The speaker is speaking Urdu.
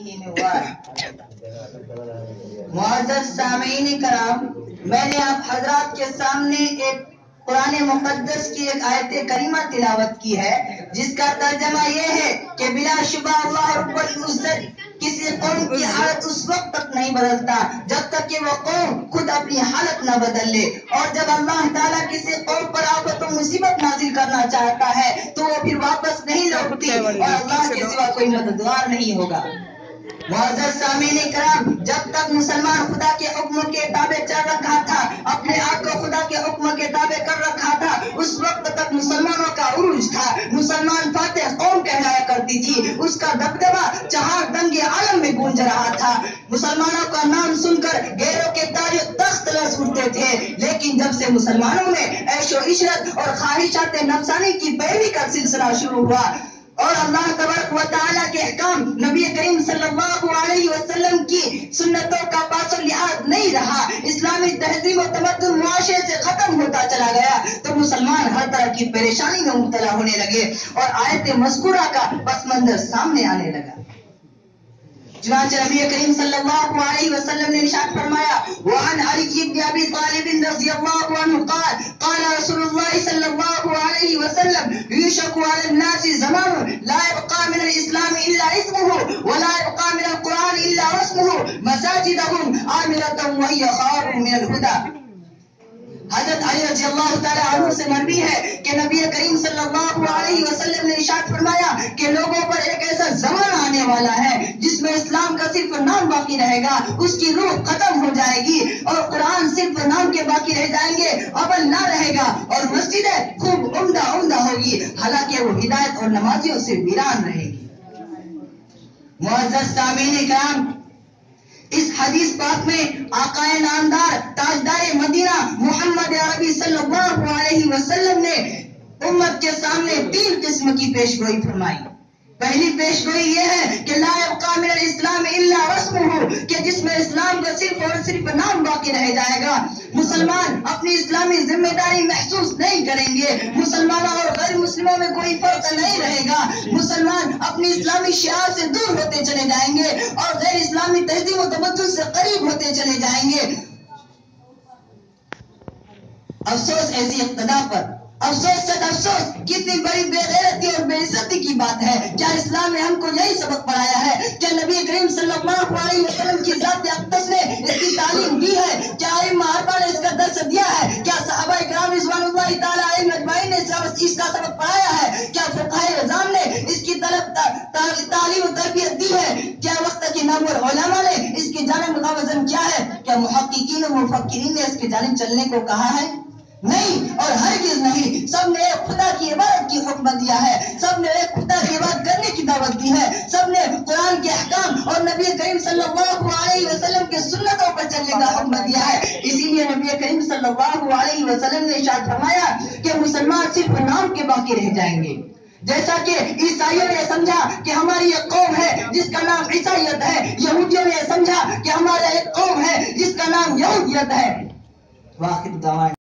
ہی میں ہوا۔ معزز سامعین کرام، میں نے آپ حضرات کے سامنے ایک قرآن مقدس کی ایک آیت کریمہ تلاوت کی ہے، جس کا ترجمہ یہ ہے کہ بلا شبہ اللہ رب العزت کسی قوم کی حالت اس وقت تک نہیں بدلتا جب تک کہ وہ قوم خود اپنی حالت نہ بدل لے، اور جب اللہ تعالیٰ کسی قوم پر آفت و مصیبت نازل کرنا چاہتا ہے تو وہ پھر واپس نہیں لوٹتی، اور اللہ کے سوا کوئی مددگار نہیں ہوگا۔ معزز سامعین کرام، جب تک مسلمان خدا کے حکم کے تابع چل رکھا تھا، اپنے آپ کو خدا کے حکم کے تابع کر رکھا تھا، اس وقت تک مسلمانوں کا عروج تھا، مسلمان فاتح قوم کہلایا کرتی تھی، اس کا دبدبہ چہار دنگ عالم میں گونج رہا تھا، مسلمانوں کا نام سن کر غیروں کے تاج تخت لرز اٹھتے تھے۔ لیکن جب سے مسلمانوں میں عیش و عشرت اور خواہشات نفسانی کی پیروی کا سلسلہ شروع ہوا اور اللہ تبارک و تعالیٰ کے احکام نبی کریم صلی اللہ علیہ وسلم کی سنتوں کا پاس و لحاظ نہیں رہا، اسلامی تہذیب و تمدن معاشرے سے ختم ہوتا چلا گیا، تو مسلمان ہر طرح کی پریشانی میں مبتلا ہونے لگے اور آیت مذکورہ کا پس منظر سامنے آنے لگا۔ چنانچہ نبی کریم صلی اللہ علیہ وسلم نے ارشاد فرمایا، وعن علی بن ابی طالب رضی اللہ عنہ قال قال رسول اللہ صلی اللہ علیہ وسلم یوشک علی الناس زمان لا يبقى من الاسلام الا اسمه ولا يبقى من القرآن الا رسمه مساجدهم عامرة وهي خار من الهدى۔ حضرت علی رضی اللہ تعالیٰ عنہ سے مروی ہے کہ نبی کریم صلی اللہ علیہ وسلم نے ارشاد فرمایا کہ لوگوں پر ایک ایسا زمانہ آنے والا ہے جس میں اسلام کا صرف نام باقی رہے گا، اس کی روح ختم ہو جائے گی، اور قرآن صرف نام کے باقی رہ جائیں گے، عمل نہ رہے گا، اور مسجدیں خوب عمدہ ہوگی، حالانکہ وہ ہدایت اور نمازیوں سے ویران رہے گی۔ معزز سامعین کرام، اس حدیث پاک میں آقا نامدار تاجدار مدینہ محمد عربی صلی اللہ علیہ وسلم نے امت کے سامنے تین قسم کی پیشگوئی فرمائی۔ پہلی پیشگوئی یہ ہے کہ لا يبقى من الاسلام الا رسمه، کہ جس میں اسلام کا صرف اور صرف نام باقی رہ جائے گا، مسلمان اپنی اسلامی ذمہ داری محسوس نہیں کریں گے، مسلمانوں اور غیر مسلموں میں کوئی فرق نہیں رہے گا، مسلمان اپنی اسلامی شعار سے دور ہوتے چلے جائیں گے اور غیر اسلامی تہذیب و تمدن سے قریب ہوتے چلے جائیں گے۔ افسوس ایسی اقتدا پر، افسوس صد افسوس، کتنی بڑی بے غیرتی اور بے عزتی کی بات ہے۔ کیا اسلام نے ہم کو یہی سبق پڑھایا ہے؟ کیا نبی کریم صلی اللہ علیہ وسلم کی ذات اقدس نے اس کی تعلیم دی ہے؟ کیا ائمہ اربعہ نے اس کا درس دیا ہے؟ کیا صحابہ کرام رضوان اللہ تعالی علیہم اجمعین نے اس کا سبق پڑھایا ہے؟ کیا فقہائے اعظام نے اس کی تعلیم و تربیت دی ہے؟ کیا وقت کے نامور علماء نے اس کی جانب متوازن کیا ہے؟ کیا محققین و مفکرین نے اس کی جانب چلنے کو کہا ہے؟ نہیں، اور ہرگز نہیں۔ سب نے ایک خدا کی عبادت کی حکم دیا ہے، سب نے ایک خدا کی عبادت کرنے کی دعوت دی ہے، سب نے قرآن کے احکام اور نبی کریم صلی اللہ علیہ وسلم کے سنتوں پر چلنے کا حکم دیا ہے۔ اسی لیے نبی کریم صلی اللہ علیہ وسلم نے ارشاد فرمایا کہ مسلمان صرف نام کے باقی رہ جائیں گے، جیسا کہ عیسائیوں نے سمجھا کہ ہماری ایک قوم ہے جس کا نام عیسائیت ہے، یہودیوں نے سمجھا کہ ہمارا ایک قوم ہے جس کا نام یہودیت ہے۔ واخر دعوانا